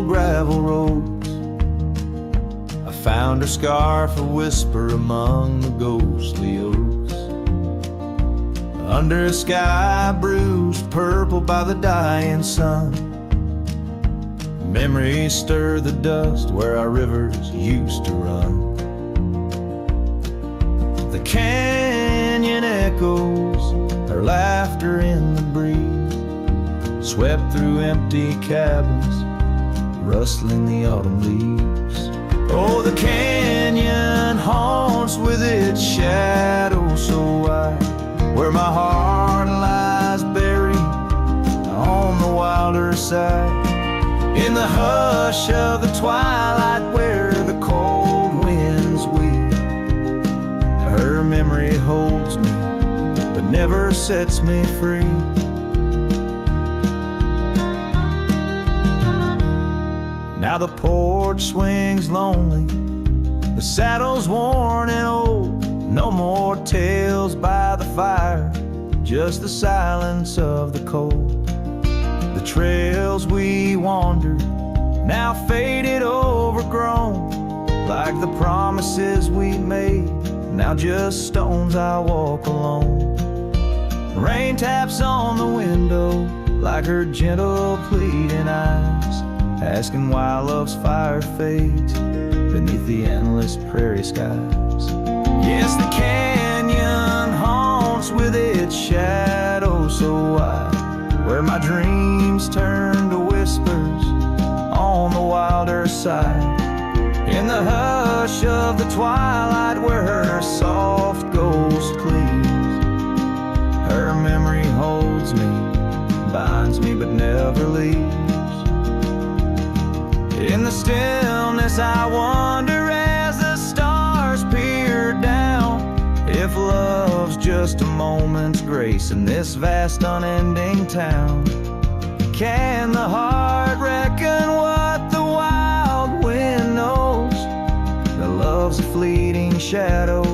old gravel roads. I found her scarf a whisper among the ghostly oaks. Under a sky bruised purple by the dying sun, memories stir the dust where our rivers used to run. The canyon echoes, her laughter in the breeze, swept through empty cabins, rustling the autumn leaves. Oh, the canyon haunts with its shadow so wide, where my heart lies buried on the wilder side. In the hush of the twilight where the cold winds weep, her memory holds me but never sets me free. Now the porch swings lonely, the saddle's worn and old. No more tales by the fire, just the silence of the cold. The trails we wandered, now faded, overgrown, like the promises we made, now just stones I walk alone. Rain taps on the window like her gentle pleading eyes, asking why love's fire fades beneath the endless prairie skies. Yes, the canyon haunts with its shadow so wide, where my dreams turn to whispers on the wilder side. In the hush of the twilight where her soft ghost cleaves, her memory holds me, binds me but never leaves. In the stillness I wonder as the stars peer down, if love's just a moment's grace in this vast unending town. Can the heart reckon what the wild wind knows? That love's a fleeting shadow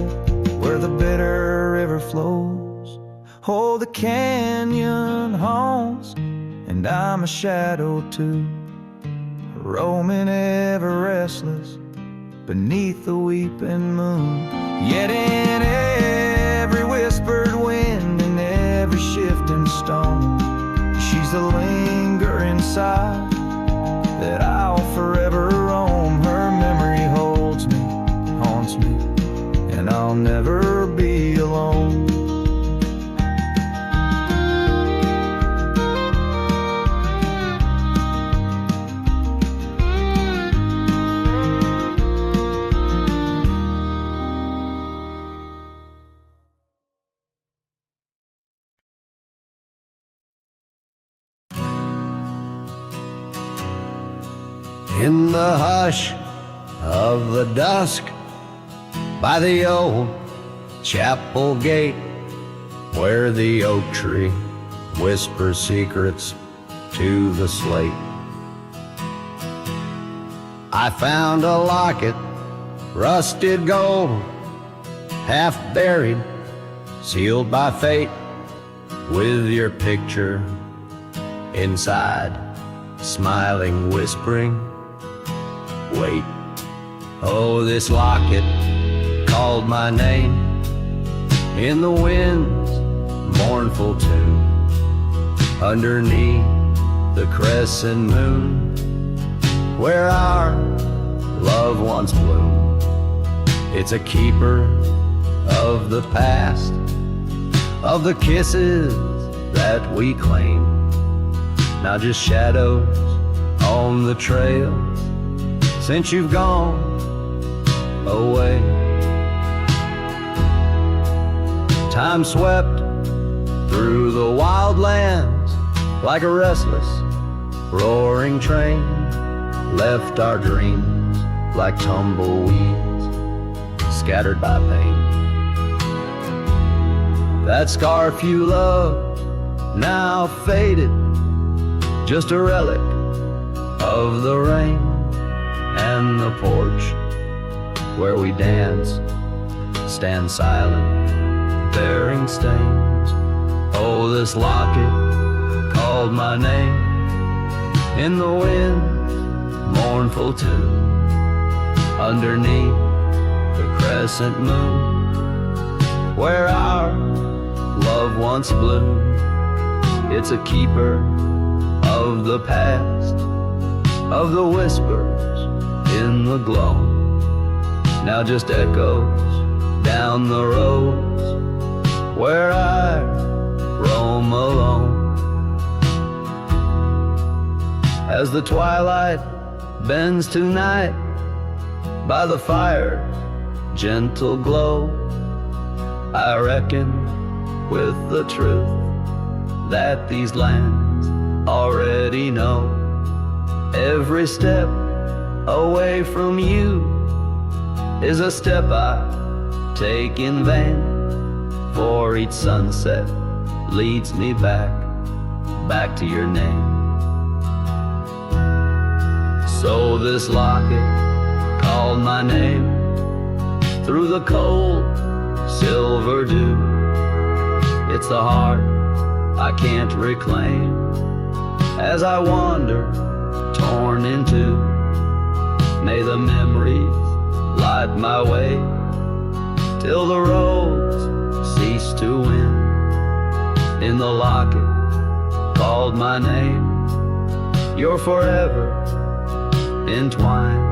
where the bitter river flows. Oh, the canyon haunts, and I'm a shadow too, roaming ever restless beneath the weeping moon. Yet in every whispered wind and every shifting stone, she's the lingering sigh that I'll forever roam. Her memory holds me, haunts me, and I'll never be alone. In the hush of the dusk, by the old chapel gate, where the oak tree whispers secrets to the slate, I found a locket, rusted gold, half buried, sealed by fate, with your picture inside, smiling, whispering, wait. Oh, this locket called my name in the wind's mournful tune, underneath the crescent moon, where our love once bloomed. It's a keeper of the past, of the kisses that we claim, now just shadows on the trails since you've gone away. Time swept through the wild lands like a restless, roaring train, left our dreams like tumbleweeds scattered by pain. That scarf you loved, now faded, just a relic of the rain, and the porch where we dance, stand silent, bearing stains. Oh, this locket called my name in the wind, mournful too, underneath the crescent moon, where our love once bloomed. It's a keeper of the past, of the whispers in the gloam, now just echoes down the roads where I roam alone. As the twilight bends to night by the fire's gentle glow, I reckon with the truth that these lands already know. Every step away from you is a step I take in vain, for each sunset leads me back to your name. So this locket called my name through the cold silver dew. It's the heart I can't reclaim as I wander torn in two. May the memories light my way till the roads cease to win. In the locket called my name, you're forever entwined.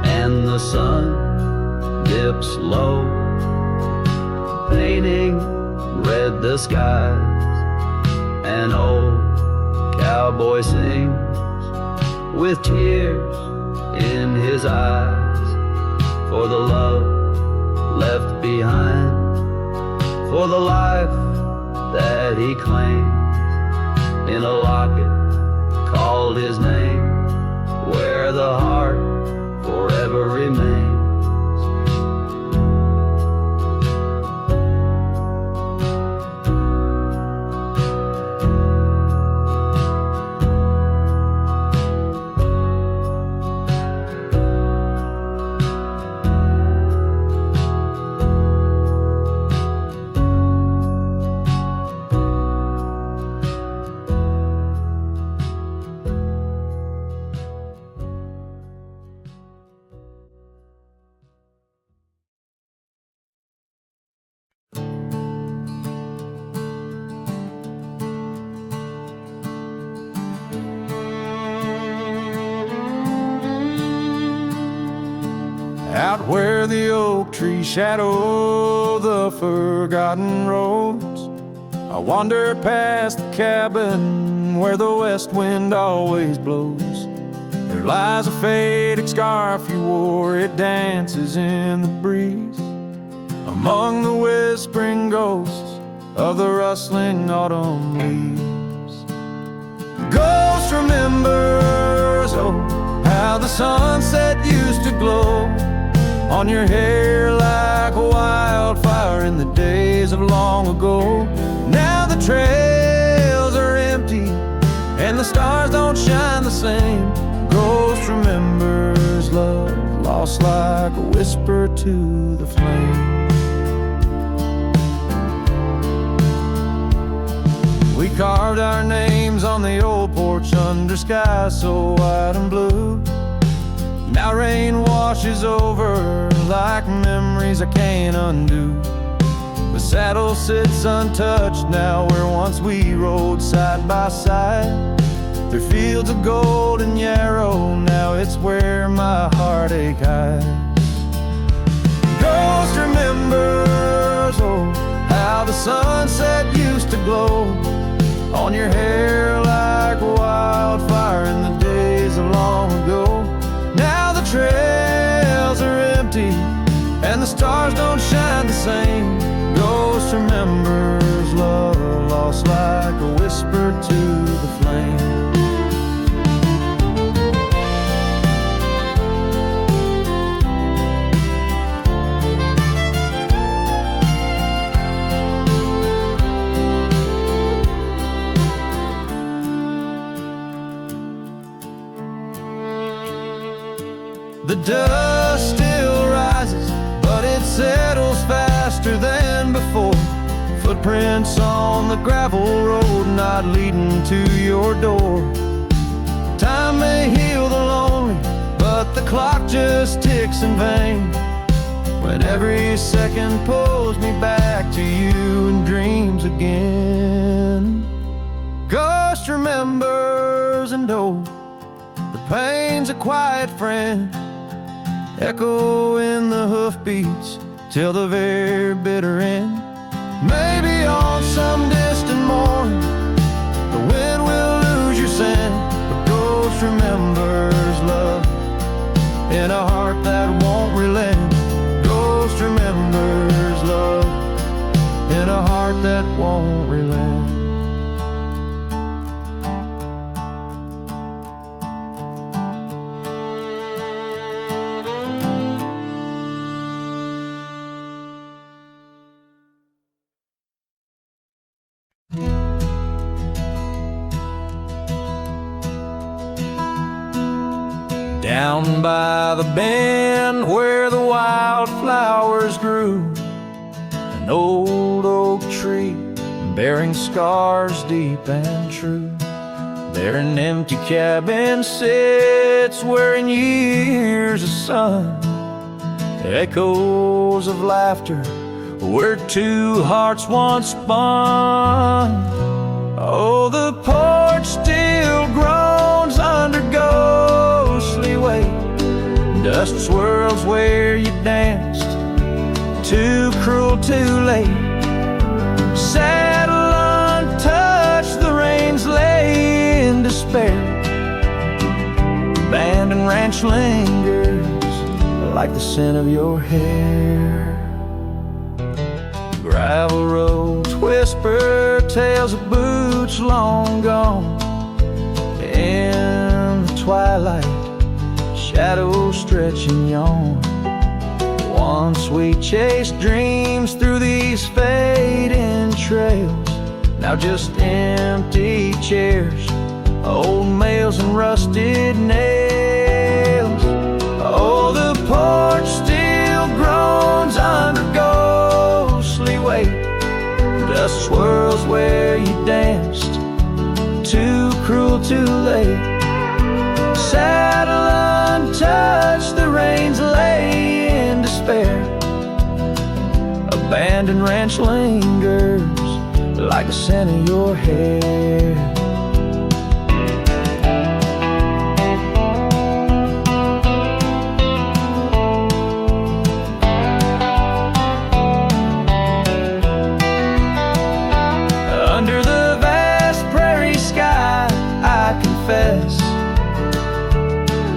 And the sun dips low, painting red the skies. An old cowboy sings with tears in his eyes, for the love left behind, for the life that he claims. In a locket called his name, where the heart forever remains. Out where the oak trees shadow the forgotten roads, I wander past the cabin where the west wind always blows. There lies a faded scarf you wore, it dances in the breeze, among the whispering ghosts of the rustling autumn leaves. Ghost remembers, oh, how the sunset used to glow on your hair like a wildfire in the days of long ago. Now the trails are empty and the stars don't shine the same. Ghost remembers love lost like a whisper to the flame. We carved our names on the old porch under skies so white and blue. Now rain washes over like memories I can't undo. The saddle sits untouched now where once we rode side by side. Through fields of gold and yarrow, now it's where my heartache hides. Ghost remembers, oh, how the sunset used to glow on your hair like a wildfire in the days of long ago. Now the trails are empty and the stars don't shine the same. Ghost remembers love lost like a whisper to the flame. The dust still rises, but it settles faster than before. Footprints on the gravel road, not leading to your door. just ticks in vain, when every second pulls me back to you in dreams again. Ghost remembers, and oh, the pain's a quiet friend, echo in the hoofbeats till the very bitter end. Maybe on some distant morn, the wind will lose your scent, but ghost remembers love in a heart that won't relent. Ghost remembers love in a heart that won't relent. Down by the bend where the wildflowers grew, an old oak tree bearing scars deep and true. There an empty cabin sits where in years of sun, echoes of laughter where two hearts once spun. Oh, the porch still groans under ghostly weight. Dust swirls where you danced, too cruel, too late. Saddle untouched, the reins lay in despair. Abandoned ranch lingers like the scent of your hair. Gravel roads whisper tales of boots long gone. In the twilight, shadows stretch and yawn. Once we chased dreams through these fading trails, now just empty chairs, old mails and rusted nails. Oh, the porch still groans under ghostly weight. Dust swirls where you danced, too cruel, too late. Saddle untouched, the reins lay in despair. Abandoned ranch lingers like the scent of your hair. Under the vast prairie sky, I confess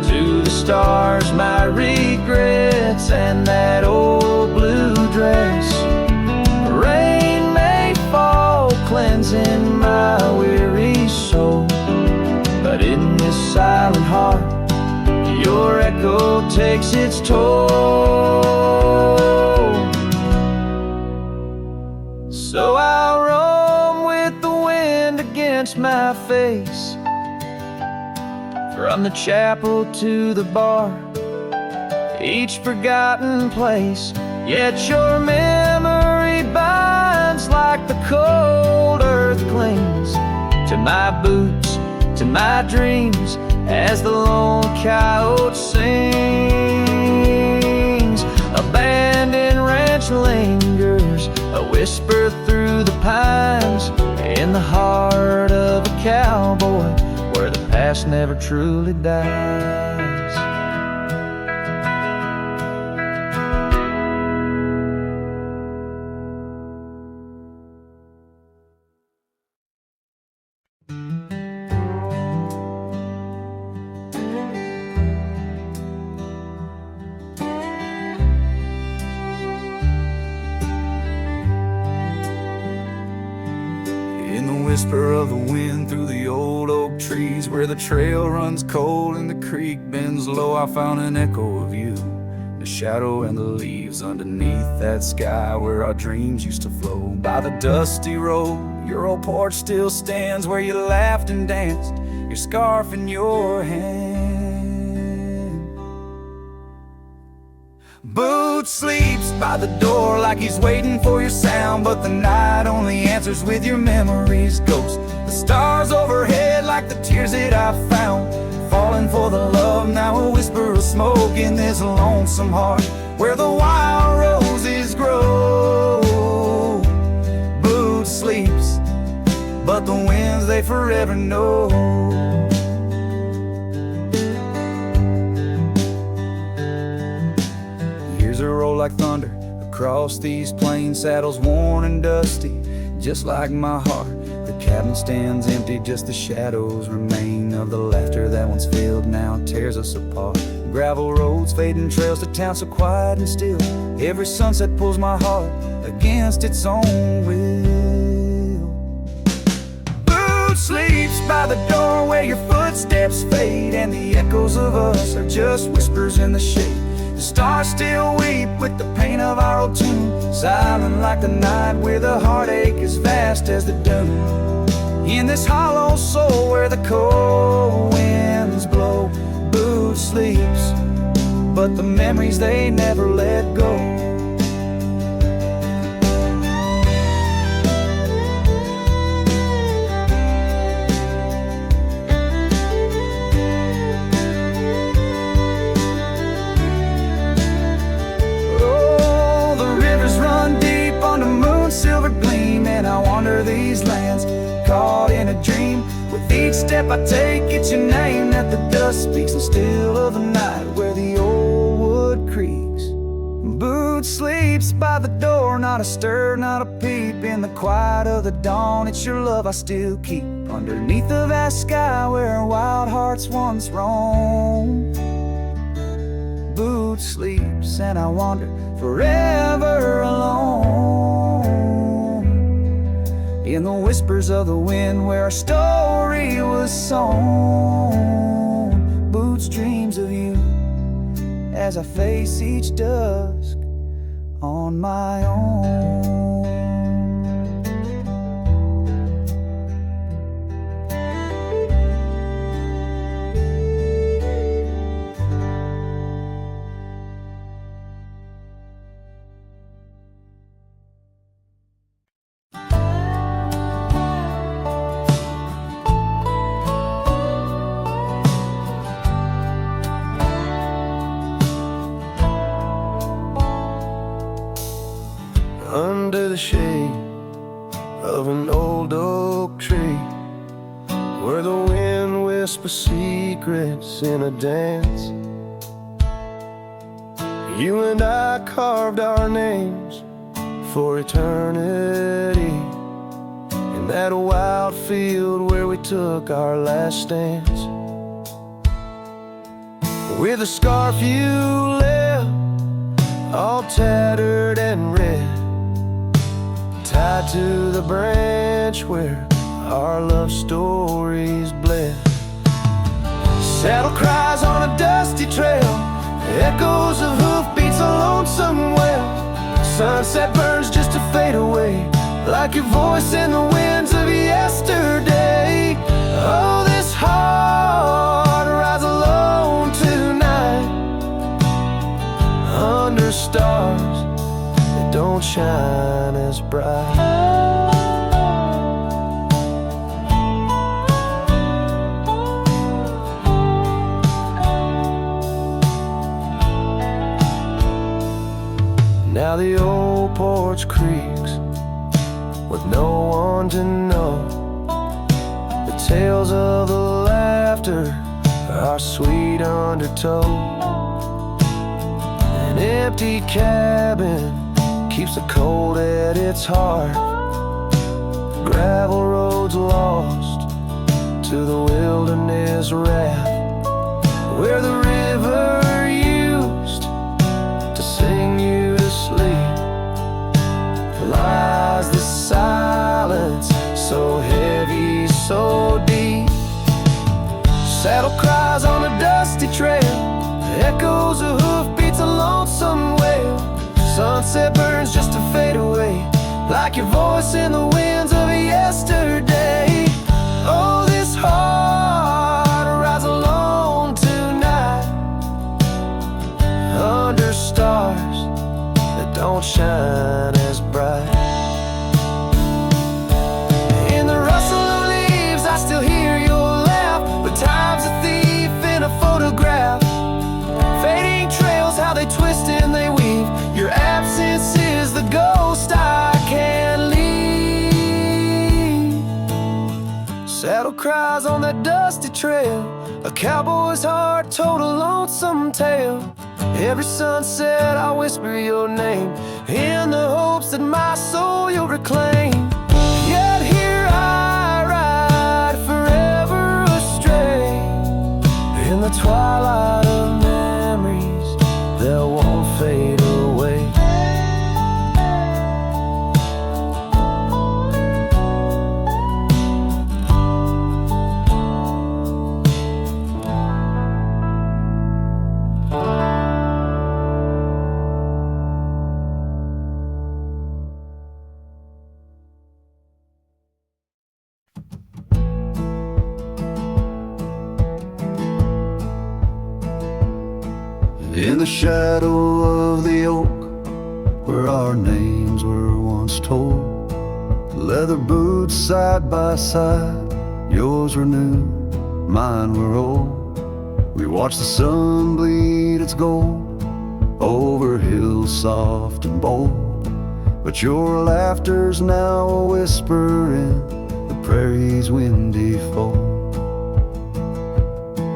to the stars my regrets and that old blue dress. Rain may fall, cleansing my weary soul, but in this silent heart, your echo takes its toll. So I'll roam with the wind against my face, from the chapel to the bar, each forgotten place. Yet your memory binds like the cold earth clings to my boots, to my dreams, as the lone coyote sings. Abandoned ranch lingers, a whisper through the pines, in the heart of a cowboy where the past never truly dies. In the whisper of the wind through the old oak trees, where the trail runs cold and the creek bends low, I found an echo of you, the shadow and the leaves underneath that sky where our dreams used to flow. By the dusty road, your old porch still stands where you laughed and danced, your scarf in your hand. Boot sleeps by the door like he's waiting for your sound, but the night only answers with your memories ghost. The stars overhead like the tears that I found, falling for the love now a whisper of smoke in this lonesome heart where the wild roses grow. Boot sleeps, but the winds they forever know. Years a roll like thunder across these plains, saddles worn and dusty, just like my heart. The cabin stands empty, just the shadows remain of the laughter that once filled, now tears us apart. Gravel roads, fading trails to town so quiet and still. Every sunset pulls my heart against its own will. Boot sleeps by the door where your footsteps fade, and the echoes of us are just whispers in the shade. The stars still weep with the pain of our old tune, silent like the night where the heartache is vast as the dune. In this hollow soul where the cold winds blow, Boot sleeps, but the memories they never let go. Silver gleam, and I wander these lands, caught in a dream. With each step I take, it's your name that the dust speaks, and still of the night where the old wood creaks. Boot sleeps by the door, not a stir, not a peep. In the quiet of the dawn, it's your love I still keep, underneath the vast sky where wild hearts once roamed. Boot sleeps, and I wander forever alone, in the whispers of the wind where our story was sown. Boots dreams of you as I face each dusk on my own. Under the shade of an old oak tree, where the wind whispers secrets in a dance, you and I carved our names for eternity, in that wild field where we took our last stance. With a scarf you left, all tattered and red, tied to the branch where our love stories bled. Saddle cries on a dusty trail, echoes of hoofbeats a lonesome wail. Sunset burns just to fade away, like your voice in the winds of yesterday. Oh, this heart rides alone tonight, under stars that don't shine as bright. Now the old porch creaks with no one to know. The tales of the laughter are sweet undertow. An empty cabin keeps the cold at its heart. Gravel roads lost to the wilderness wrath, where the river used to sing you to sleep. Lies the silence, so heavy, so deep. Saddle cries on a dusty trail, echoes of hoofbeats a lonesome wail. Sunset burns just to fade away, like your voice in the winds of yesterday. Oh, this heart rides alone tonight, under stars that don't shine as bright. In the rustle of leaves I still hear your laugh, but time's a thief in a photograph, cries on that dusty trail. A cowboy's heart told a lonesome tale. Every sunset I whisper your name, in the hopes that my soul you'll reclaim. Yet here I ride forever astray, in the twilight of memories that won't fade away. In the shadow of the oak, where our names were once told, leather boots side by side, yours were new, mine were old. We watched the sun bleed its gold over hills soft and bold, but your laughter's now a whisper in the prairie's windy fold.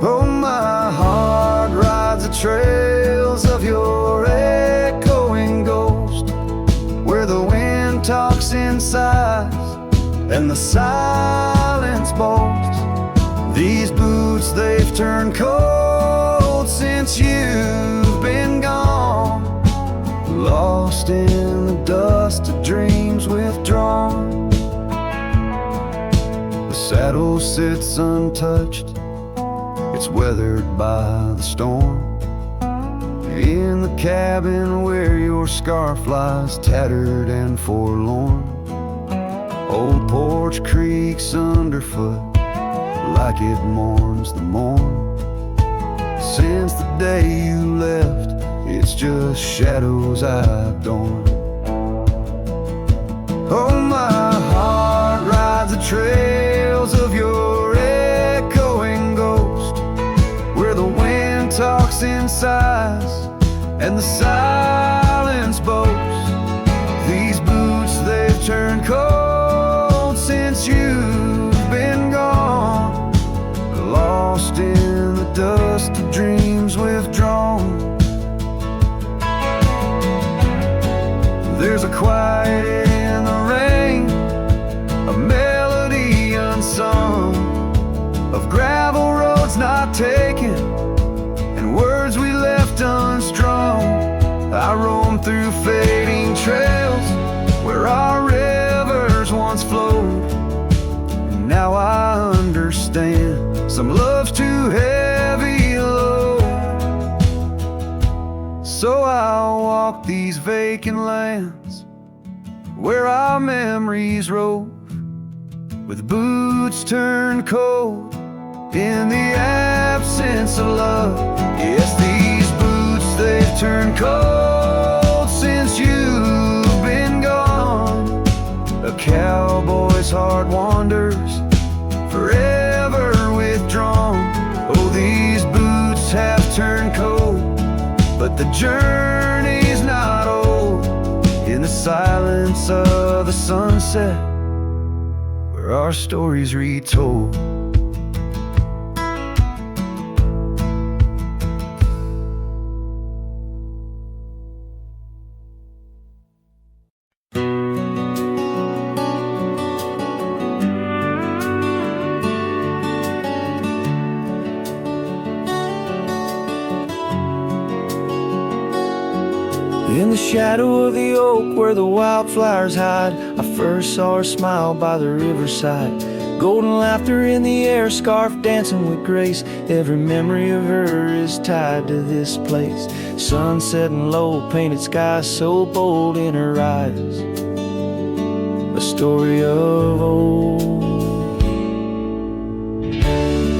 Oh, my heart rides the trails of your echoing ghost, where the wind talks in sighs and the silence boasts. These boots, they've turned cold since you've been gone, lost in the dust of dreams withdrawn. The saddle sits untouched, it's weathered by the storm, in the cabin where your scarf lies tattered and forlorn. Old porch creaks underfoot like it mourns the morn. Since the day you left, it's just shadows I've adorned. Oh, my heart rides the trails of your echoing ghost, where the wind talks in sighs and the silence boasts. These boots, they've turned cold since you've been gone, lost in the dust of dreams withdrawn. There's a quiet in the rain, a melody unsung, of gravel roads not taken and words we left unstrung. I roam through fading trails where our rivers once flowed, and now I understand some love's too heavy a load. So I'll walk these vacant lands where our memories rove, with boots turned cold in the absence of love. Yes, these boots, they've turned cold since you've been gone. A cowboy's heart wanders, forever withdrawn. Oh, these boots have turned cold, but the journey's not old. In the silence of the sunset, where our stories retold. In the shadow of the oak where the wildflowers hide, I first saw her smile by the riverside. Golden laughter in the air, scarf dancing with grace. Every memory of her is tied to this place. Sun setting low, painted sky so bold in her eyes. A story of old.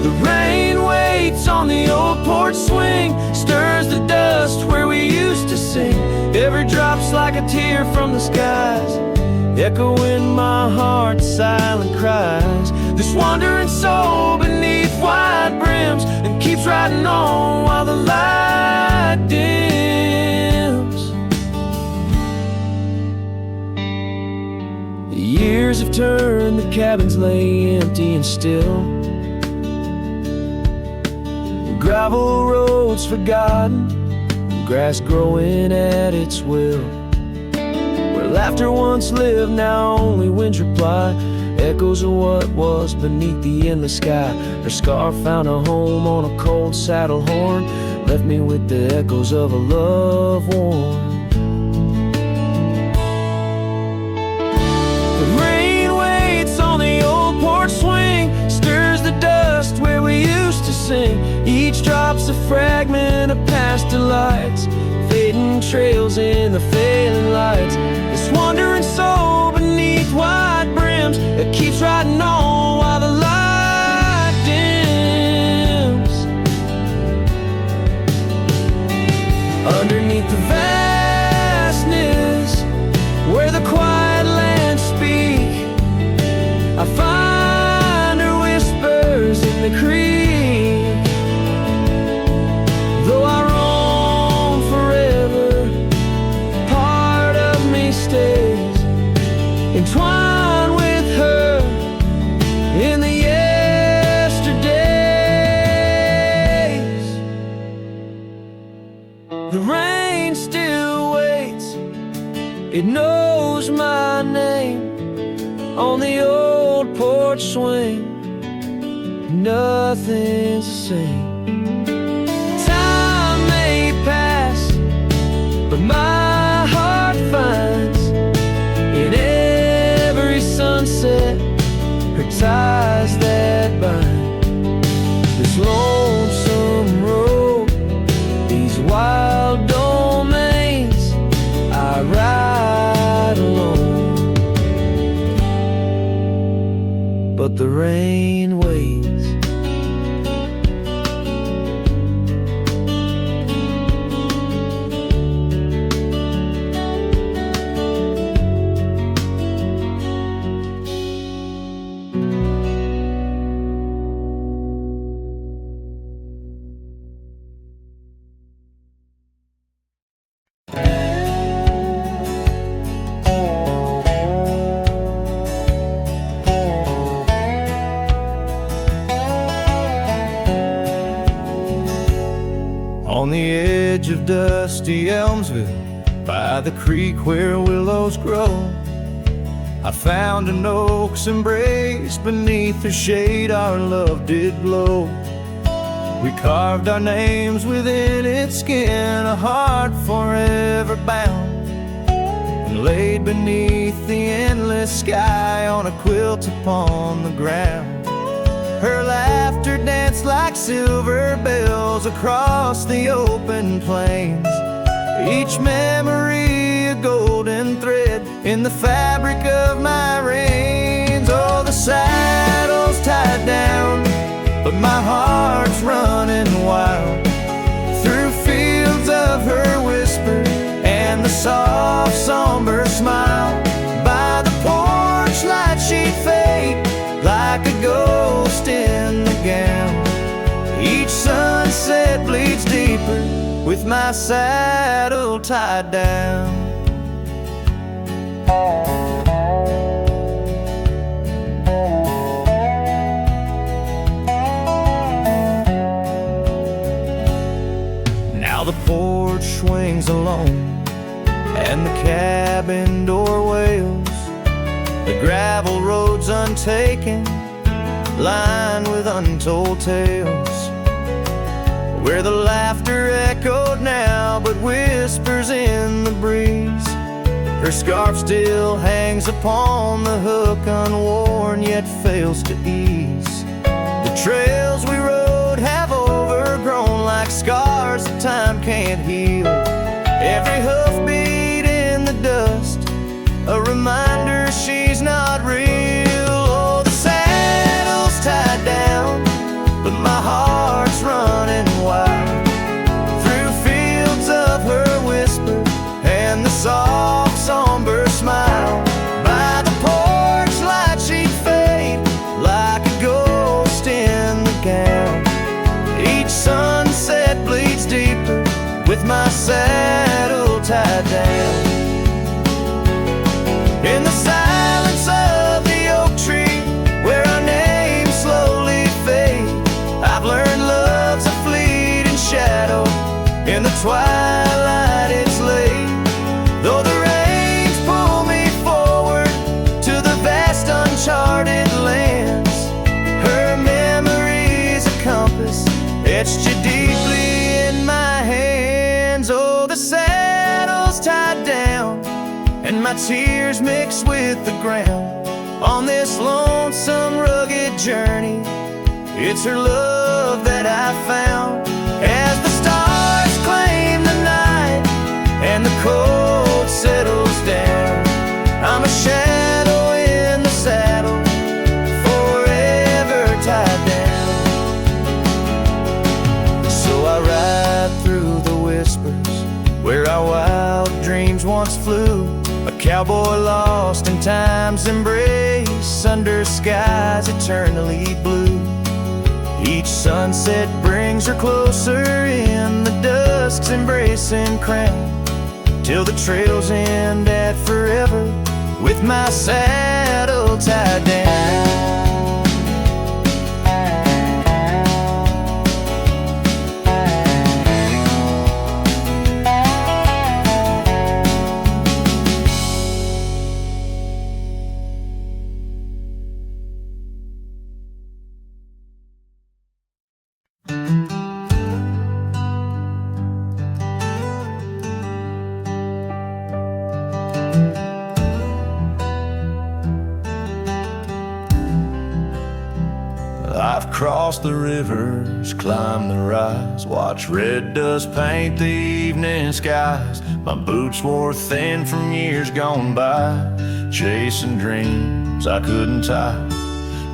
The rain waits on the old porch swing, stirs the dust where we used to sing. Every drop's like a tear from the skies, echo in my heart's silent cries. This wandering soul beneath wide brims, and keeps riding on while the light dims. The years have turned, the cabins lay empty and still. gravel roads forgotten, grass growing at its will. Where laughter once lived, now only winds reply, echoes of what was beneath the endless sky. Her scarf found a home on a cold saddle horn, left me with the echoes of a love worn. The rain waits on the old porch swing, stirs the dust where we used to sing. Each drop's a fragment of past delights, fading trails in the failing lights. This wandering soul beneath wide brims, it keeps riding on while the light dims. Underneath the vastness, where the quiet lands speak, I find her whispers in the creek. Though I roam forever, part of me stays entwined with her in the yesterdays. The rain still waits, it knows my name on the old porch swing. Nothing's the same. Time may pass, but my heart finds in every sunset her ties that bind. This lonesome road, these wild domains, I ride alone, but the rain waits. On the edge of dusty Elmsville, by the creek where willows grow, I found an oak's embrace. Beneath her shade our love did glow. We carved our names within its skin, a heart forever bound, and laid beneath the endless sky on a quilt upon the ground. Her laughter danced like silver bells across the open plains, each memory a golden thread in the fabric of my reins. Oh, the saddle's tied down, but my heart's running wild through fields of her whisper and the soft somber smile. By the porch light she'd fade like a ghost in the gown. Each sunset bleeds deeper with my saddle tied down. Now the porch swings alone and the cabin door wails, the gravel roads untaken, lined with untold tales, where the laughter echoed now but whispers in the breeze. Her scarf still hangs upon the hook, unworn yet fails to ease. The trails we rode have overgrown like scars that time can't heal. Every hoofbeat in the dust, a reminder she's not real. Oh, the saddle's tied down, but my heart's running wild through fields of her whisper and the soft somber smile. By the porch light she'd fade like a ghost in the gown. Each sunset bleeds deeper with my saddle tied down. In the silence of the oak tree, where our names slowly fade, I've learned love's a fleeting you deeply in my hands. Oh, the saddle's tied down, and my tears mix with the ground. On this lonesome, rugged journey, it's her love that I found. As the stars claim the night and the cold settles down, I'm a shadow in the saddle, forever tied down. So I ride through the whispers where our wild dreams once flew, a cowboy lost in time's embrace, under skies eternally blue. Each sunset brings her closer in the dusk's embracing crown, till the trails end at forever, with my saddle tied down. I've crossed the rivers, climbed the rise, watched red dust paint the evening skies. My boots wore thin from years gone by, chasing dreams I couldn't tie.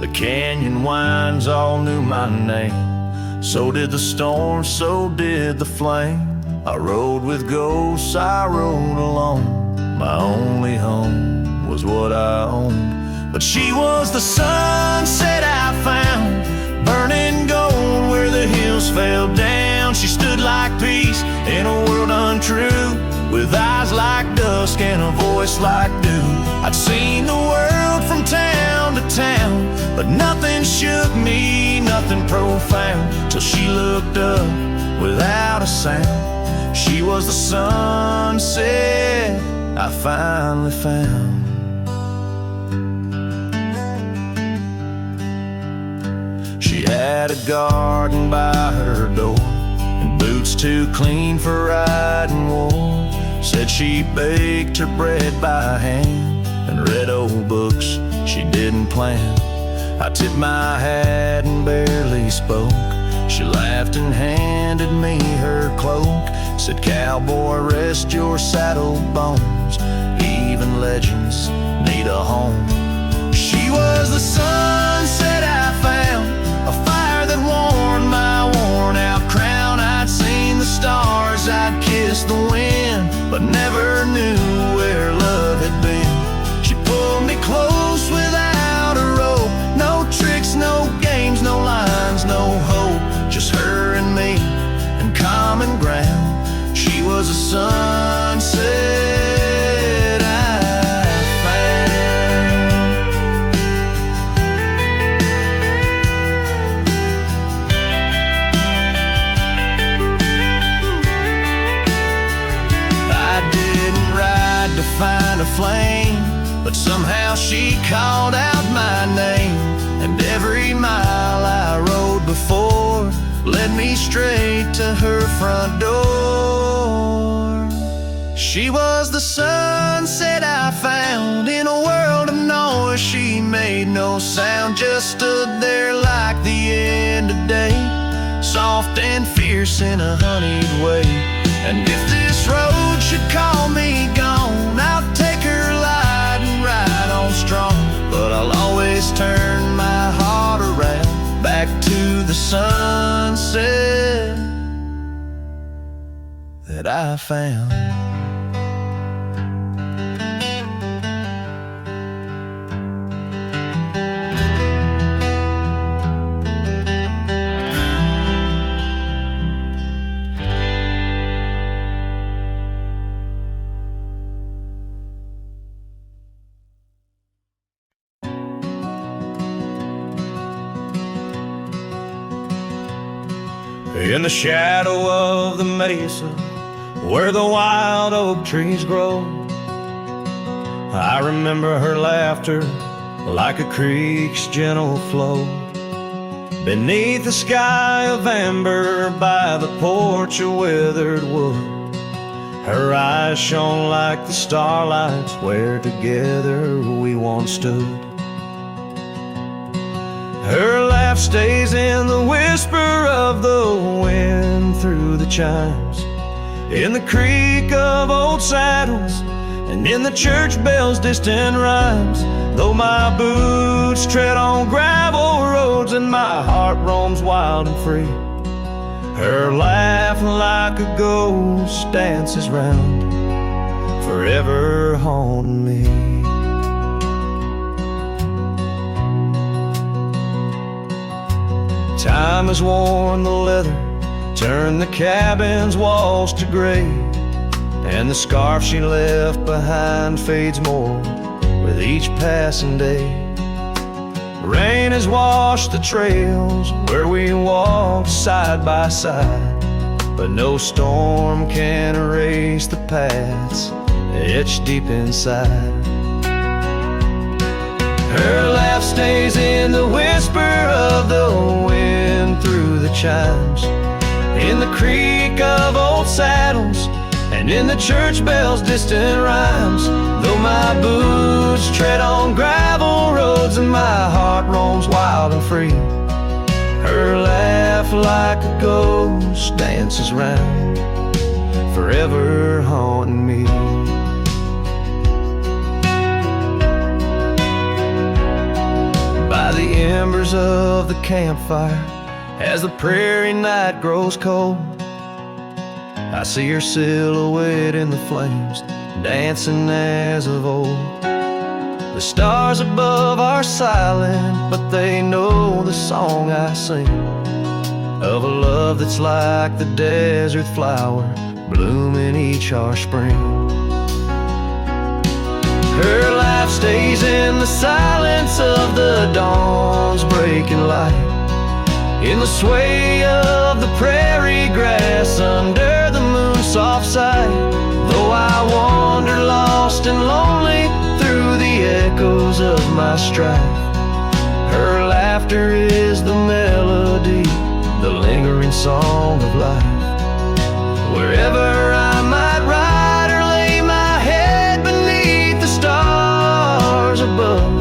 The canyon winds all knew my name, so did the storm, so did the flame. I rode with ghosts, I rode alone. My only home was what I owned, but she was the sunset I found, burning gold where the hills fell down. She stood like peace in a world untrue, with eyes like dusk and a voice like dew. I'd seen the world from town to town, but nothing shook me, nothing profound, till she looked up without a sound. She was the sunset I finally found. She had a garden by her door, and boots too clean for riding wore. Said she baked her bread by hand and read old books she didn't plan. I tipped my hat and barely spoke. She laughed and handed me her cloak, said, "Cowboy, rest your saddle bones, even legends need a home." She was the sunset I found, a fire that warmed my worn-out crown. I'd seen the stars, I'd kissed the wind, but never knew where love had been. She pulled me close without a rope, no tricks, no games, no lines, no hope, just her and me and common ground. She was a sunset I found. I didn't ride to find a flame, but somehow she called out my name, and every mile I rode before led me straight to her front door. She was the sunset I found, in a world of noise she made no sound, just stood there like the end of day, soft and fierce in a honeyed way. And if this road should call me gone, I'll take her light and ride on strong, but I'll always turn my heart around, back to the sunset that I found. In the shadow of the mesa, where the wild oak trees grow, I remember her laughter like a creek's gentle flow. Beneath the sky of amber, by the porch of weathered wood, her eyes shone like the starlights where together we once stood. Her laugh stays in the whisper of the wind through the chimes, in the creak of old saddles, and in the church bell's distant rhymes. Though my boots tread on gravel roads and my heart roams wild and free, her laugh like a ghost dances round, forever haunting me. Time has worn the leather, turned the cabin's walls to gray, and the scarf she left behind fades more with each passing day. Rain has washed the trails where we walked side by side, but no storm can erase the paths etched deep inside. Her laugh stays in the whisper of the wind through the chimes, in the creak of old saddles, and in the church bell's distant rhymes. Though my boots tread on gravel roads and my heart roams wild and free, her laugh like a ghost dances round, forever haunting me. By the embers of the campfire, as the prairie night grows cold, I see her silhouette in the flames, dancing as of old. The stars above are silent, but they know the song I sing, of a love that's like the desert flower, blooming each harsh spring. Her life stays in the silence of the dawn's breaking light, in the sway of the prairie grass under the moon's soft sight. Though I wander lost and lonely through the echoes of my strife, her laughter is the melody, the lingering song of life. Wherever I might ride or lay my head beneath the stars above,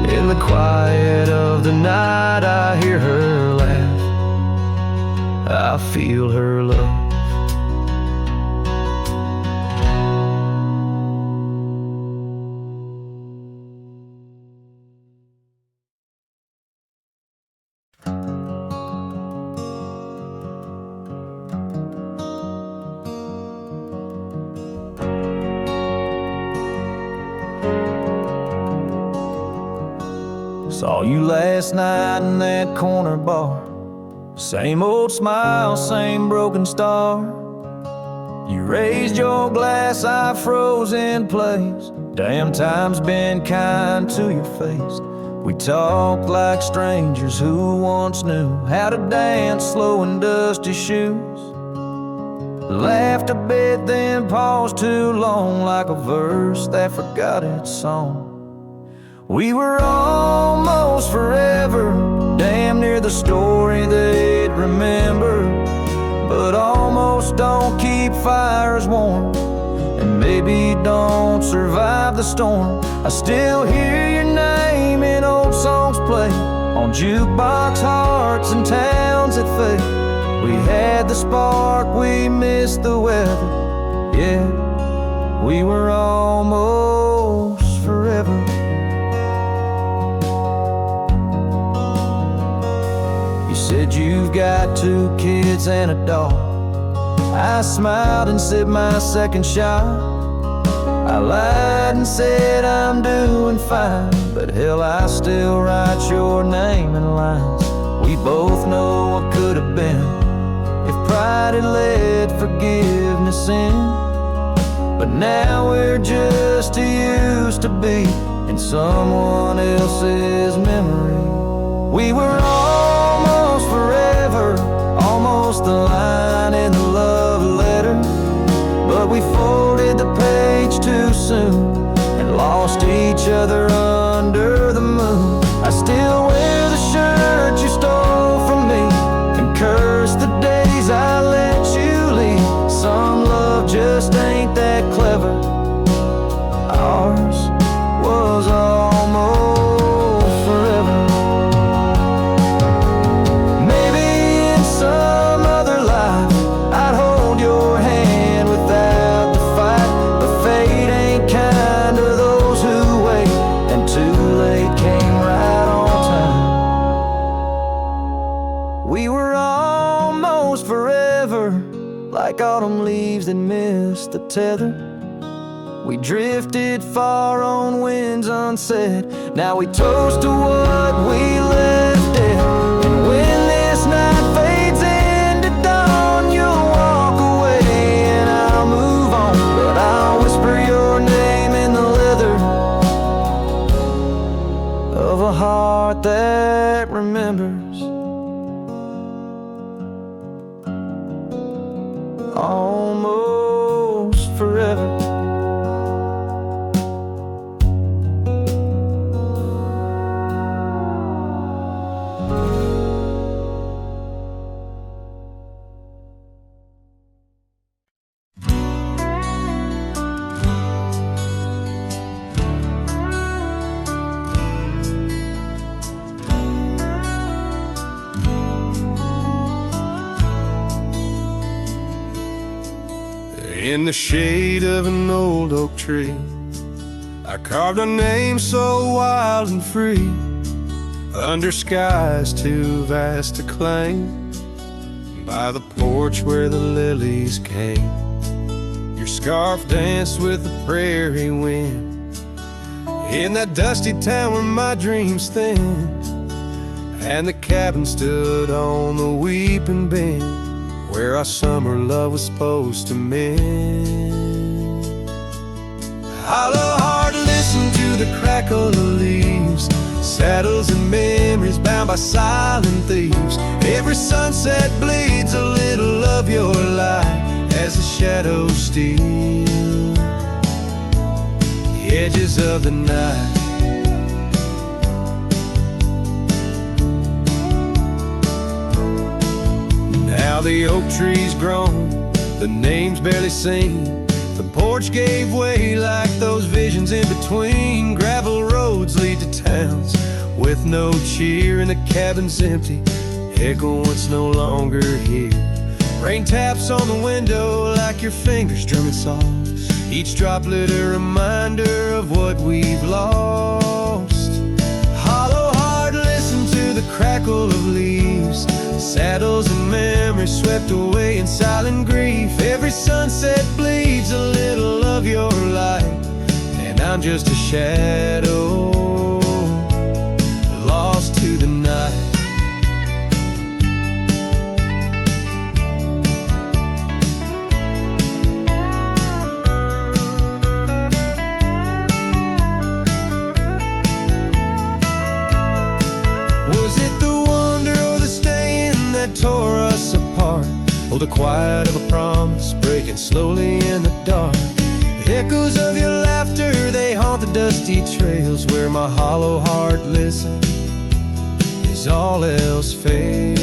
in the quiet of the night I hear her laugh, I feel her love. Saw you last night in that corner bar, same old smile, same broken star. You raised your glass, I froze in place. Damn, time's been kind to your face. We talked like strangers who once knew how to dance slow in dusty shoes. Laughed a bit, then paused too long, like a verse that forgot its song. We were almost forever, damn near the story they'd remember. But almost don't keep fires warm, and maybe don't survive the storm. I still hear your name in old songs play on jukebox hearts and towns that fade. We had the spark, we missed the weather. Yeah, we were almost forever. Said you've got 2 kids and a dog. I smiled and sipped my second shot. I lied and said I'm doing fine, but hell, I still write your name in lines. We both know what could have been if pride had let forgiveness in. But now we're just too used to be in someone else's memory. We were almost forever, almost the line in the love letter. But we folded the page too soon and lost each other under the moon. I still wear the shirt you stole were, like autumn leaves that missed the tether. We drifted far on winds unsaid. Now we toast to what we left there. And when this night fades into dawn, you'll walk away and I'll move on. But I'll whisper your name in the leather of a heart that remembers. Almost forever. In the shade of an old oak tree, I carved a name so wild and free, under skies too vast to claim, by the porch where the lilies came. Your scarf danced with the prairie wind, in that dusty town where my dreams thinned, and the cabin stood on the weeping bend, where our summer love was supposed to mend. Hollow heart, listen to the crackle of leaves, saddles and memories bound by silent thieves. Every sunset bleeds a little of your light as the shadows steal the edges of the night. Now the oak tree's grown, the name's barely seen. The porch gave way like those visions in between. Gravel roads lead to towns with no cheer, and the cabin's empty, echo once no longer here. Rain taps on the window like your fingers drumming soft, each droplet a reminder of what we've lost. Hollow heart, listen to the crackle of leaves, saddles and memories swept away in silent grief. Every sunset bleeds a little of your light, and I'm just a shadow lost to the night. Was it the wonder or the staying that tore us apart? Oh, the quiet of a promise breaking slowly in the dark. The echoes of your laughter, they haunt the dusty trails where my hollow heart listens as all else fails.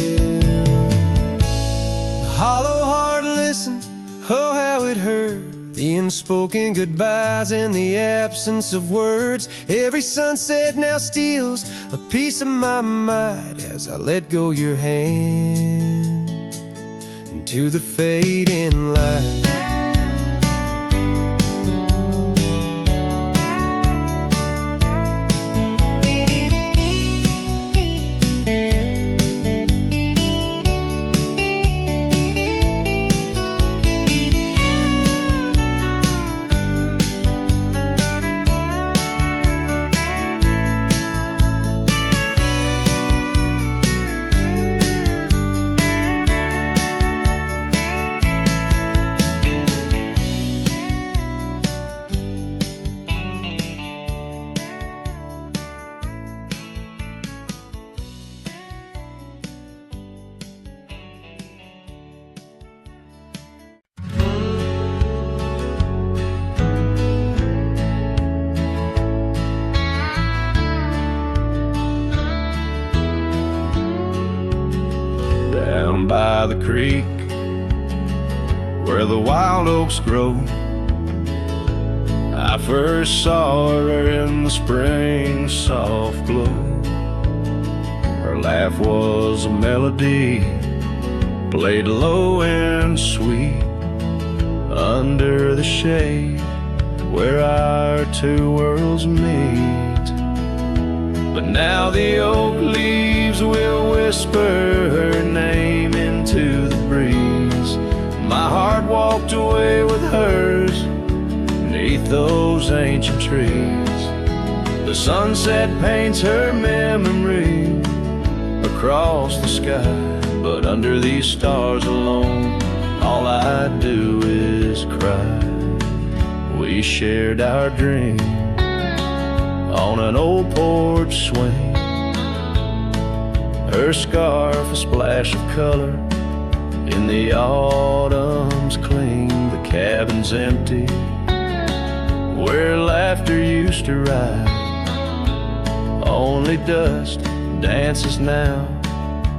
The hollow heart listens, oh how it hurt, the unspoken goodbyes and the absence of words. Every sunset now steals a piece of my mind as I let go your hand into the fading light. Down by the creek where the wild oaks grow, I first saw her in the spring soft glow. Her laugh was a melody, played low and sweet, under the shade where our two worlds meet. But now the oak leaves will whisper her name into the breeze, beneath those ancient trees. The sunset paints her memory across the sky, but under these stars alone, all I do is cry. We shared our dream on an old porch swing. Her scarf a splash of color in the autumn's cling. The cabin's empty where laughter used to ride. Only dust dances now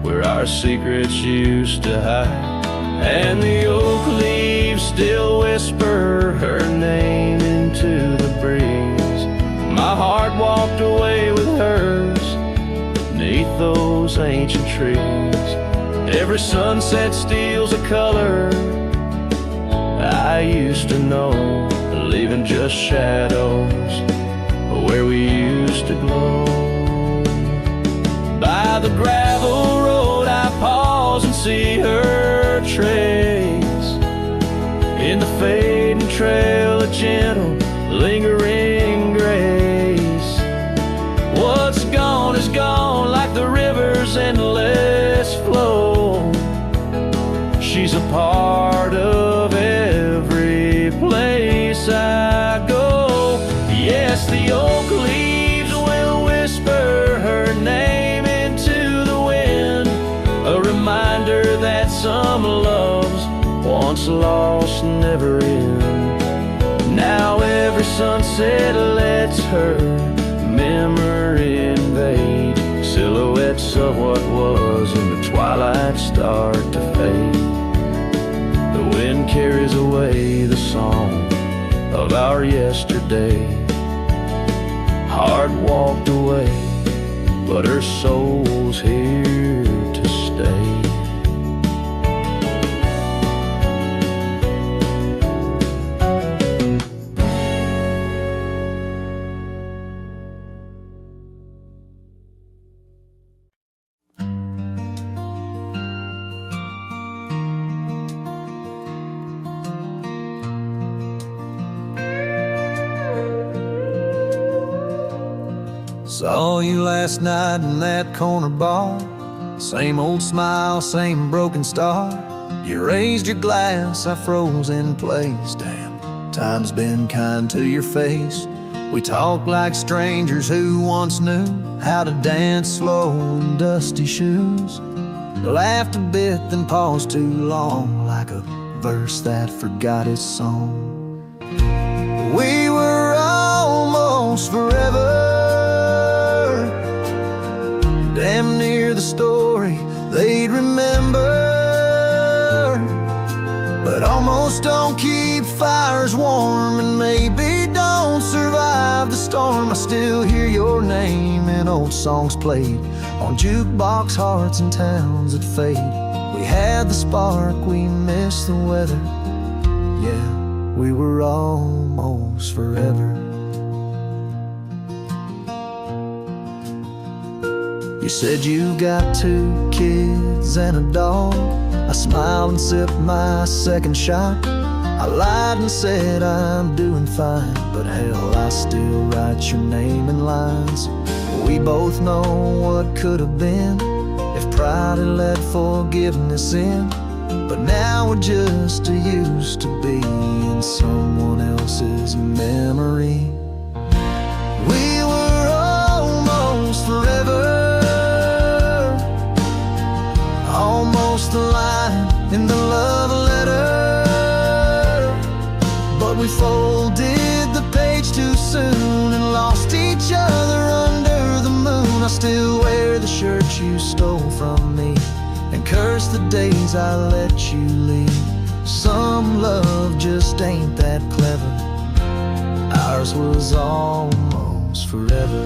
where our secrets used to hide. And the oak leaves still whisper her name into the breeze. My heart walked away with hers beneath those ancient trees. Every sunset steals a color I used to know, leaving just shadows where we used to glow. By the gravel road I pause and see her trace. In the fading trail a gentle lingering grace. What's gone is gone like the river's endless flow. She's a part of every place I go. Yes, the oak leaves will whisper her name into the wind, a reminder that some loves once lost never end. Now every sunset lets her memory invade. Silhouettes of what was in the twilight start to fade. The wind carries away the song of our yesterday. Heart walked away, but her soul's here to stay. Saw you last night in that corner bar. Same old smile, same broken star. You raised your glass, I froze in place. Damn, time's been kind to your face. We talked like strangers who once knew how to dance slow in dusty shoes. Laughed a bit, then paused too long, like a verse that forgot its song. We were almost forever, damn near the story they'd remember. But almost don't keep fires warm, and maybe don't survive the storm. I still hear your name in old songs played on jukebox hearts and towns that fade. We had the spark, we missed the weather. Yeah, we were almost forever. You said you got 2 kids and a dog. I smiled and sipped my second shot. I lied and said I'm doing fine, but hell, I still write your name in lines. We both know what could have been if pride had let forgiveness in. But now we're just used to be in someone else's memory. We were almost forever, almost the line in the love letter. But we folded the page too soon and lost each other under the moon. I still wear the shirt you stole from me and curse the days I let you leave. Some love just ain't that clever. Ours was almost forever.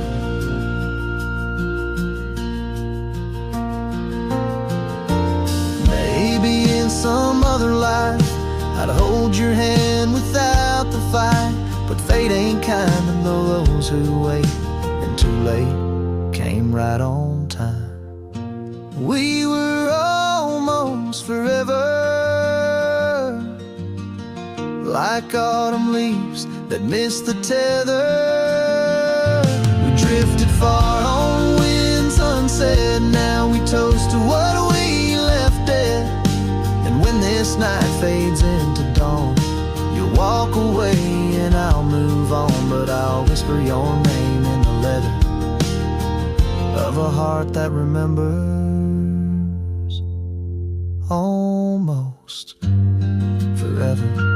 Some other life I'd hold your hand without the fight, but fate ain't kind to those who wait, and too late came right on time. We were almost forever, like autumn leaves that missed the tether. We drifted far on winds unsaid. Now we toast to what we left dead. And when this night fades into dawn, you'll walk away and I'll move on. But I'll whisper your name in the leather of a heart that remembers almost forever.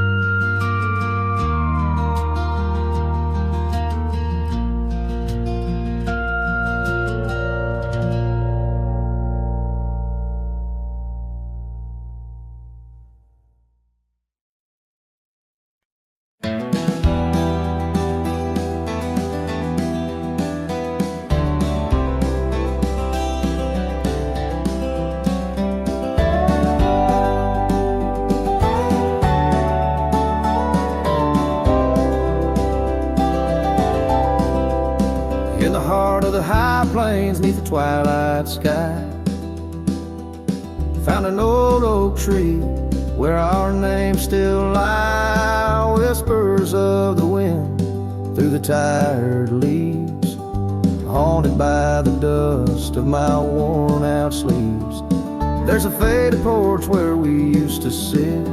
In the heart of the high plains, neath the twilight sky, found an old oak tree where our names still lie. Whispers of the wind through the tired leaves, haunted by the dust of my worn out sleeves. There's a faded porch where we used to sit,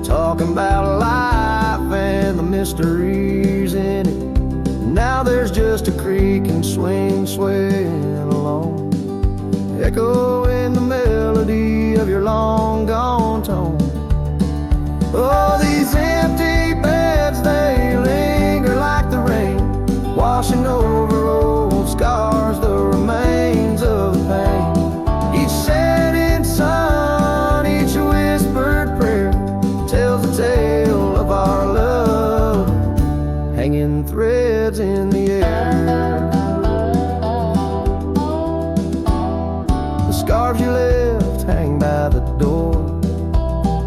talking about life and the mysteries in it. Now there's just a creaking swing swaying along, echoing the melody of your long gone tone. Oh, these empty beds, they linger like the rain, washing over old scars, the remains of the pain. Each setting sun, each whispered prayer tells the tale of our love, hanging threads in the air. The scarves you left hang by the door,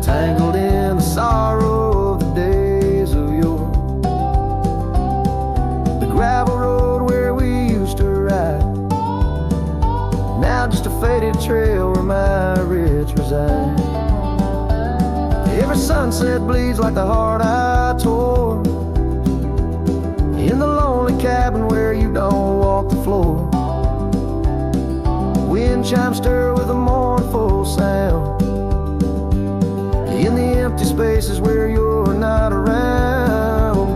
tangled in the sorrow of the days of yore. The gravel road where we used to ride, now just a faded trail where my rich reside. Every sunset bleeds like the heart I tore, in the lonely cabin where you don't walk the floor. Wind chimes stir with a mournful sound, in the empty spaces where you're not around.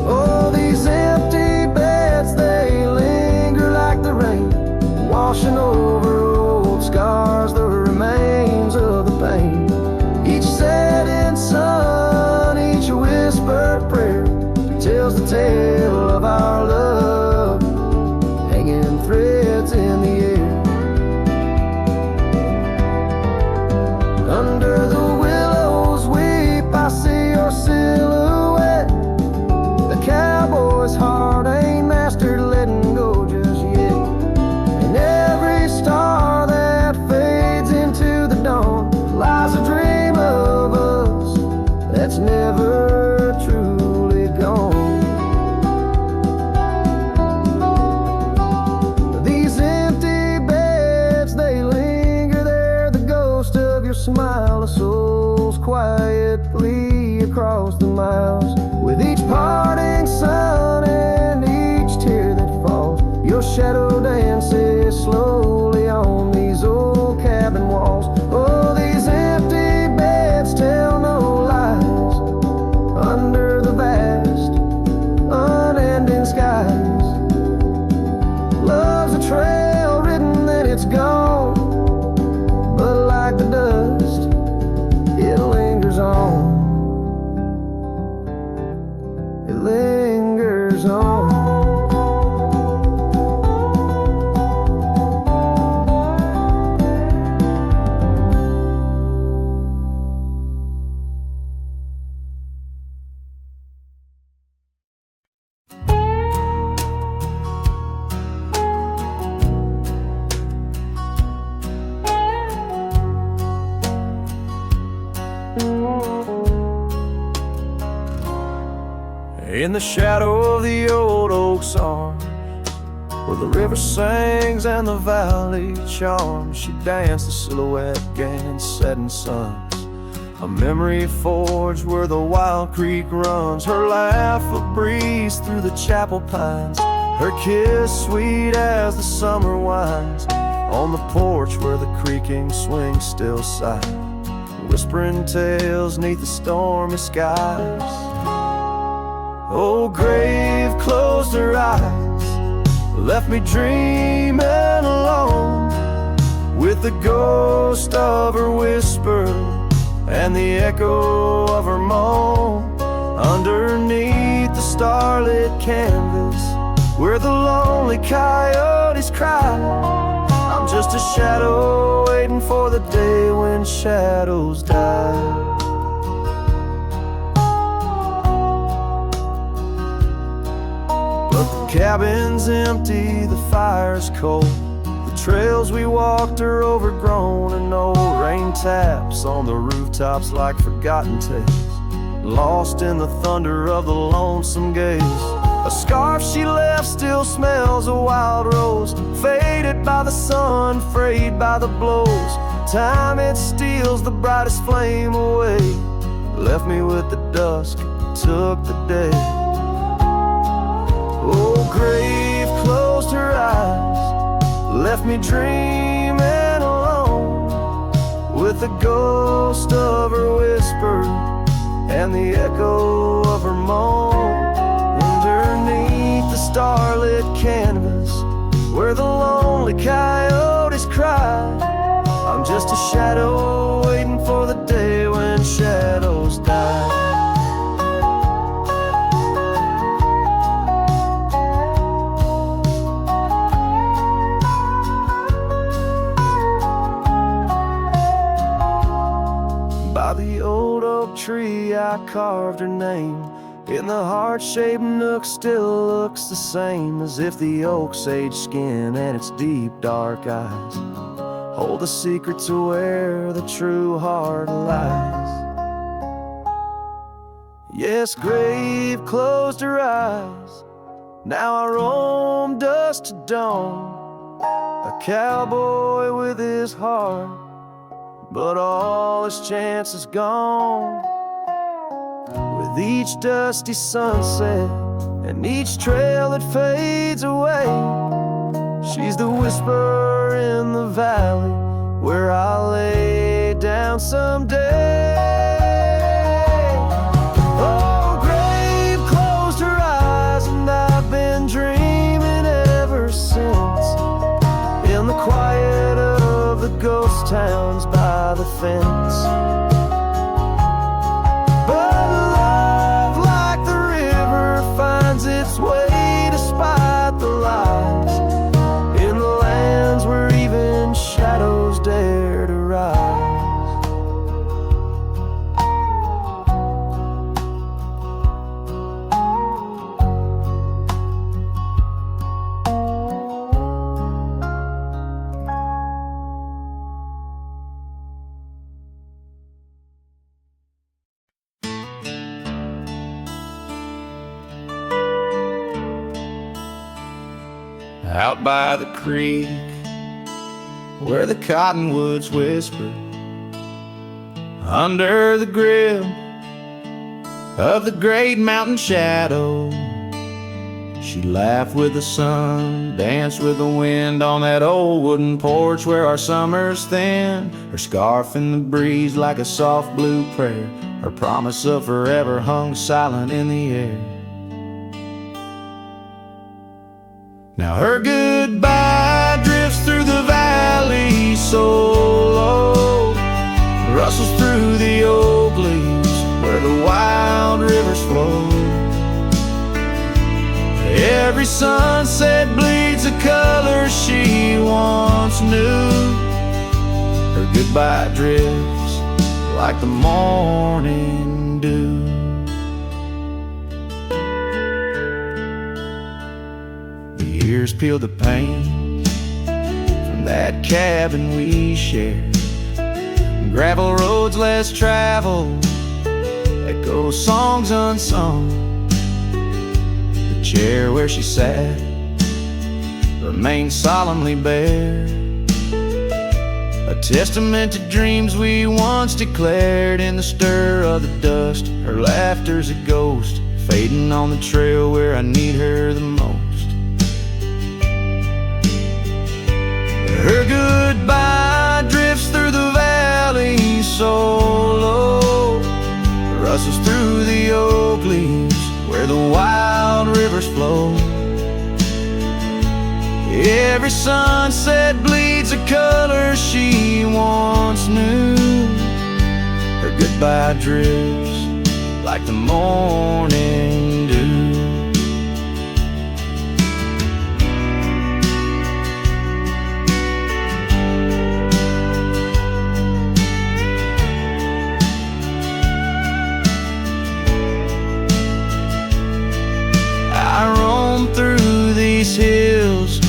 Oh, these empty beds, they linger like the rain, washing over old scars, the remains of the pain. Each setting sun, each whispered prayer tells the tale of our love, hanging threads in the air. Under the willows weep, I see your silhouette. The cowboy's heart ain't mastered letting go just yet. And every star that fades into the dawn lies a dream of us that's never truly gone. These empty beds, they linger there, the ghost of your smile, a soul's quietly across the miles. With each parting sun and each tear that falls, your shadow dances slowly on these old cabin walls. Oh, these empty beds tell no lies, under the vast, unending skies. Love's a trail written and it's gone, but like the dust, it lingers on. It lingers on. In the shadow of the old oak's arms, where the river sings and the valley charms, she danced the silhouette against setting suns A memory forged where the wild creek runs, her laugh a breeze through the chapel pines, her kiss sweet as the summer winds, on the porch where the creaking swings still sigh, whispering tales neath the stormy skies. Oh, grave closed her eyes, left me dreaming alone, with the ghost of her whisper and the echo of her moan, underneath the starlit canvas where the lonely coyotes cry. I'm just a shadow waiting for the day when shadows die. But the cabin's empty, the fire's cold, trails we walked are overgrown, and old rain taps on the rooftops like forgotten tales, lost in the thunder of the lonesome gaze. A scarf she left still smells a wild rose, faded by the sun, frayed by the blows. Time it steals the brightest flame away, left me with the dusk, took the day. Oh, grave closed her eyes, left me dreaming alone, with the ghost of her whisper and the echo of her moan, underneath the starlit canvas where the lonely coyotes cry. I'm just a shadow waiting for the day when shadows die. By the old oak tree I carved her name, in the heart-shaped nook still looks the same, as if the oak's aged skin and its deep dark eyes hold the secret to where the true heart lies. Yes, grave closed her eyes, now I roam dusk to dawn, a cowboy with his heart, but all his chance is gone. With each dusty sunset and each trail that fades away, she's the whisper in the valley where I'll lay down someday. Oh, grave closed her eyes, and I've been dreaming ever since, in the quiet of the ghost towns by the fence. But love, like the river, finds its way despite the lies, in the lands where even shadows dare to rise. Out by the creek, where the cottonwoods whisper, under the grip of the great mountain shadow, she laughed with the sun, danced with the wind on that old wooden porch where our summers thin. Her scarf in the breeze like a soft blue prayer, her promise of forever hung silent in the air. Now her goodbye drifts through the valley so low, rustles through the oak leaves where the wild rivers flow. Every sunset bleeds a color she once knew. Her goodbye drifts like the morning dew. Years peeled the paint from that cabin we shared, gravel roads less traveled, echo songs unsung. The chair where she sat remained solemnly bare, a testament to dreams we once declared. In the stir of the dust, her laughter's a ghost, fading on the trail where I need her the most. Her goodbye drifts through the valley so low, rustles through the oak leaves where the wild rivers flow. Every sunset bleeds a color she once knew. Her goodbye drifts like the morning dew. I roam through these hills,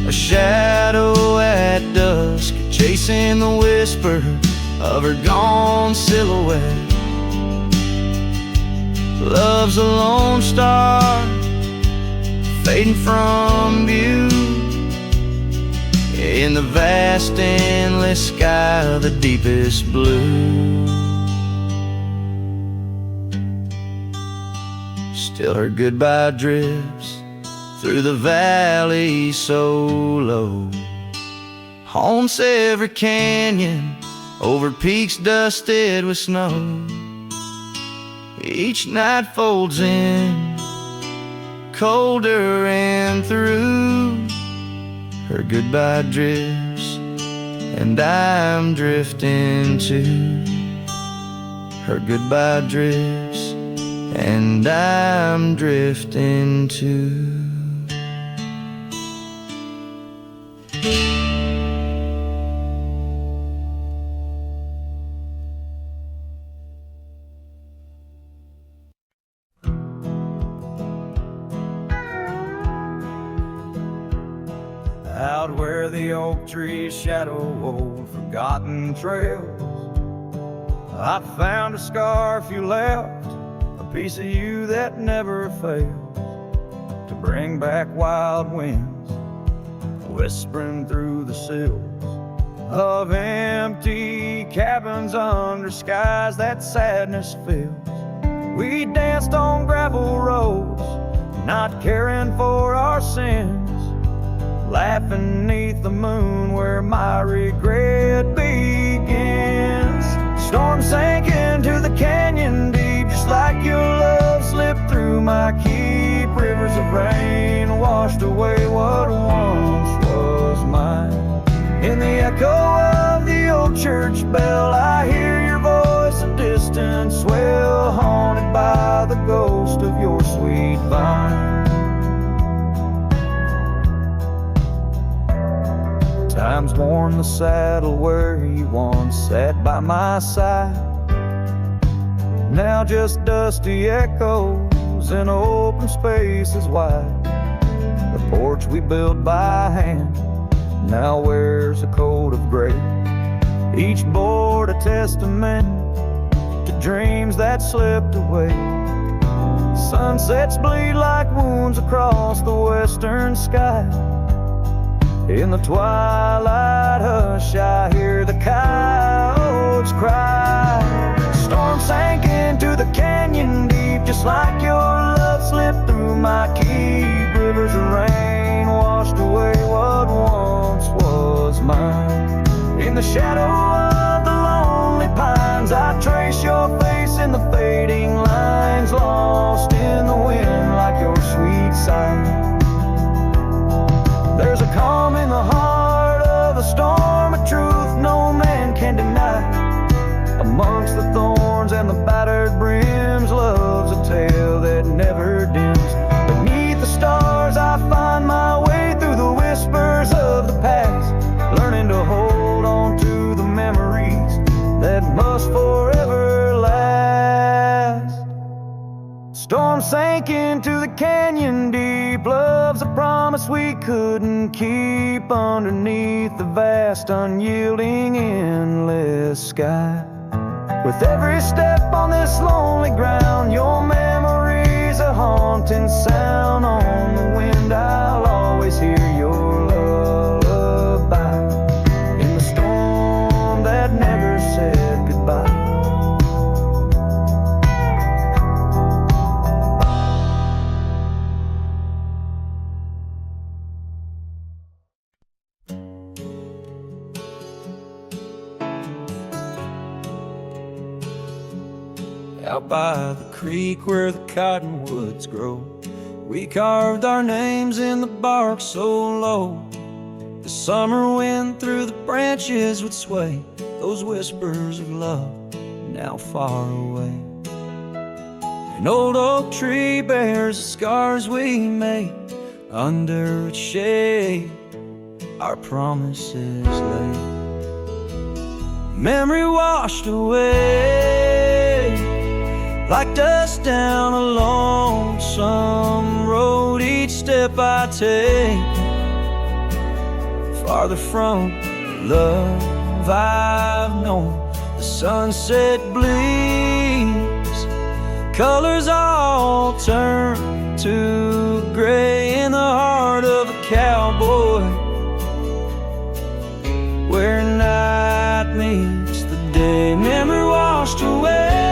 a shadow at dusk, chasing the whisper of her gone silhouette. Love's a lone star, fading from view, in the vast endless sky of the deepest blue. Still her goodbye drifts through the valley so low, haunts every canyon, over peaks dusted with snow. Each night folds in, colder and through. Her goodbye drifts, and I'm drifting too. Her goodbye drifts, and I'm drifting too. Out where the oak trees shadow old forgotten trails, I found a scarf you left, a piece of you that never fails to bring back wild winds, whispering through the sills of empty cabins under skies that sadness fills. We danced on gravel roads, not caring for our sins, laughing neath the moon where my regret begins. Storm sank into the canyon deep, just like your love slipped through my keep. Rivers of rain washed away what once was mine. In the echo of the old church bell, I hear your voice, a distant swell, haunted by the ghost of your sweet vine. Time's worn the saddle where you once sat by my side. Now just dusty echoes in open spaces wide. The porch we built by hand now wears a coat of gray. Each board a testament to dreams that slipped away. Sunsets bleed like wounds across the western sky. In the twilight hush, I hear the coyotes cry. Storm sank into the canyon deep, just like your love slipped through my keep. Rivers of rain washed away what once was mine. In the shadow of the lonely pines, I trace your face in the fading lines, lost in the wind like your sweet sigh. There's a calm in the heart of a storm, a truth no man can deny. Amongst the thorns and the battered brims, love's a tale that never dims. Beneath the stars I find my way through the whispers of the past, learning to hold on to the memories that must forever last. Storm sank into the canyon deep, love's a promise we couldn't keep, underneath the vast, unyielding, endless sky. With every step on this lonely ground, your memory's a haunting sound. On the wind I'll always hear your lullaby. In the storm out by the creek where the cottonwoods grow. We carved our names in the bark so low, the summer wind through the branches would sway those whispers of love now far away. An old oak tree bears the scars we made, under its shade our promises lay. Memory washed away like dust down a lonesome road. Each step I take farther from the love I've known. The sunset bleeds, colors all turn to gray in the heart of a cowboy, where night meets the day. Memory washed away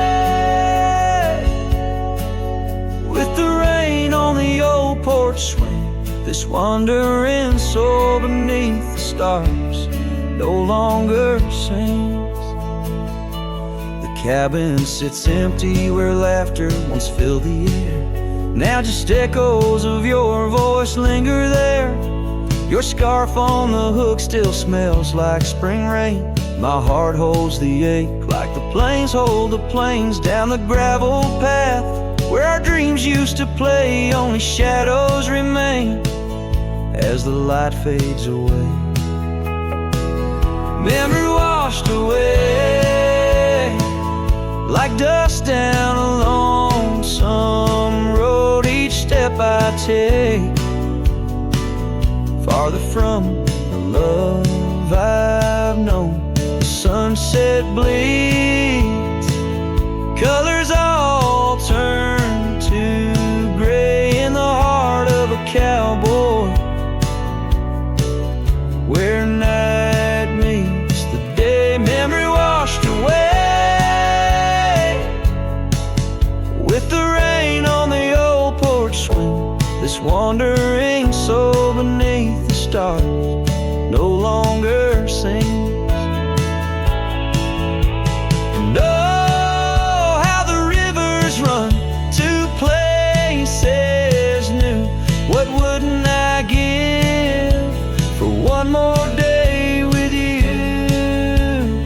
with the rain on the old porch swing. This wandering soul beneath the stars no longer sings. The cabin sits empty where laughter once filled the air. Now just echoes of your voice linger there. Your scarf on the hook still smells like spring rain. My heart holds the ache like the plains hold the plains. Down the gravel path where our dreams used to play, only shadows remain as the light fades away. Memory washed away like dust down a lonesome road. Each step I take farther from the love I've known. The sunset bleeds, colors all turn to gray in the heart of a cowboy, where night meets the day. Memory washed away with the rain on the old porch swing. This wandering soul beneath the stars no longer sings. And oh, how the rivers run to places new. What wouldn't I give for one more day with you?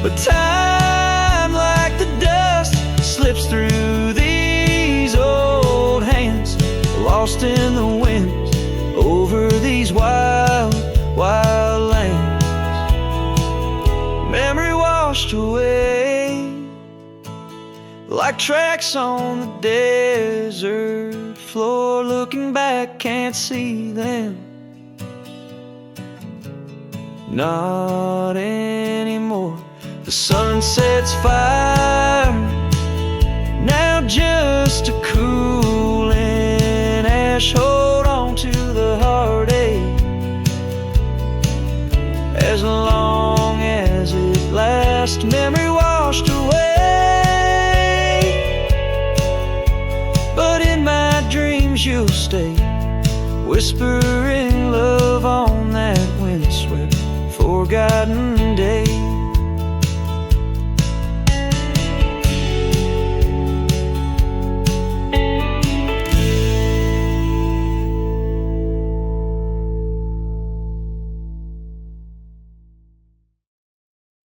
But time, like the dust, slips through these old hands, lost in the wind over these wild, wild lands. Memory washed away like tracks on the desert floor. Looking back, can't see them, not anymore. The sunset's fire, now just a cooling ash. Hold on to the heartache as long as it lasts. Memory washed away, but in my dreams you'll stay, whispering love on that windswept forgotten